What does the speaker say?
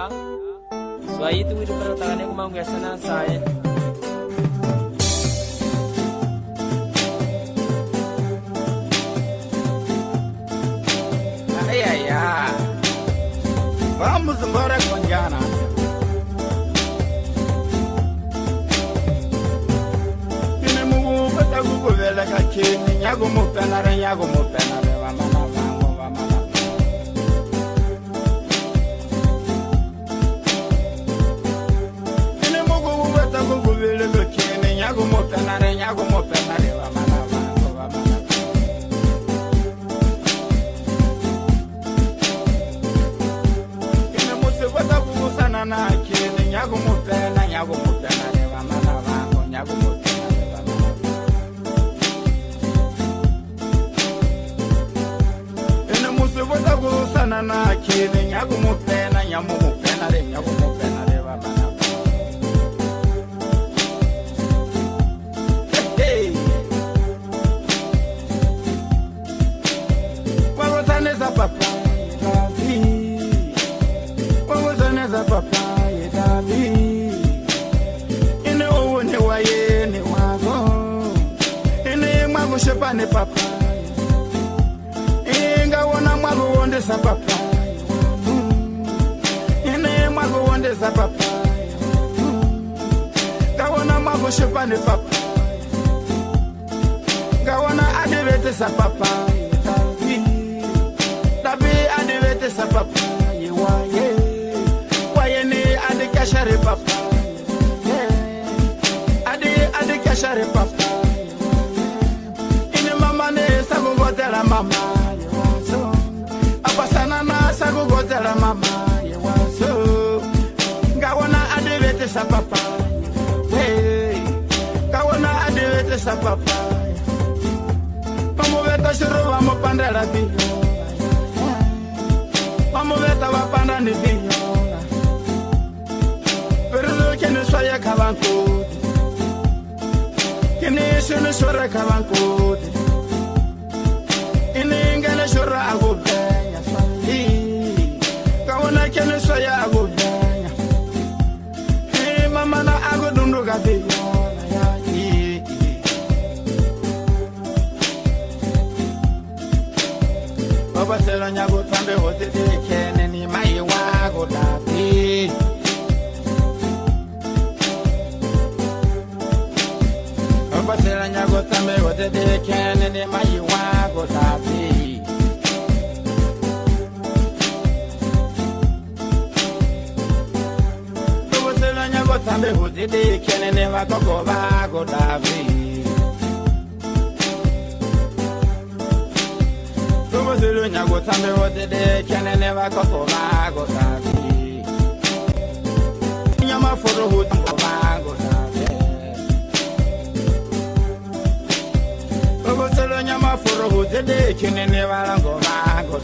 So itu itu pertanyaannya aku mau nggak sana saya. Ya, vamos embora com Jana. Ine mugu bata gugu vela kachini nyago mupenare vamana vango vamana. Ine mugu bata gugu vela kachini nyago mupenare vamana vango vamana. Na kini nyago mupena re vamana vango nyago mupena re vamana. Ene musu bota kusana na kini nyago mupena re vamana. Hey, kwa taneza papa papa yedabi ine owone waye ne wago ine mago shepane papa inga wona mago wonde sa papa ine mago wonde sa papa ga wona mago shepane papa ga wona adevete sa papa dabi adevete sa papa yewaye Kashare papa, ade kashare papa. Ine mama ne sago gotela mama, yewaso. Apasana na sago gotela mama, yewaso. Gawana ade vete sa papa, hey. Gawana ade vete sa papa. Vamos veta shuru vamos pandela biyo, vamos veta va pandani biyo. Kene soya kabanko, kene shone shora kabanko, ine ngale shora agobenya fali, kawana kene soya agobenya, mama na agodundu gabeyo na ya Baba sela nyago tambe hote de kene ni mai wago dabi. Basela nyago tambe wote de kene ne mai wago tabi. Basela nyago tambe wote de kene ne wago tabi. Basela nyago tambe wote de kene ne wago tabi. Nyama foro wote wago tabi. Nyama foro hote de kene ne valango vago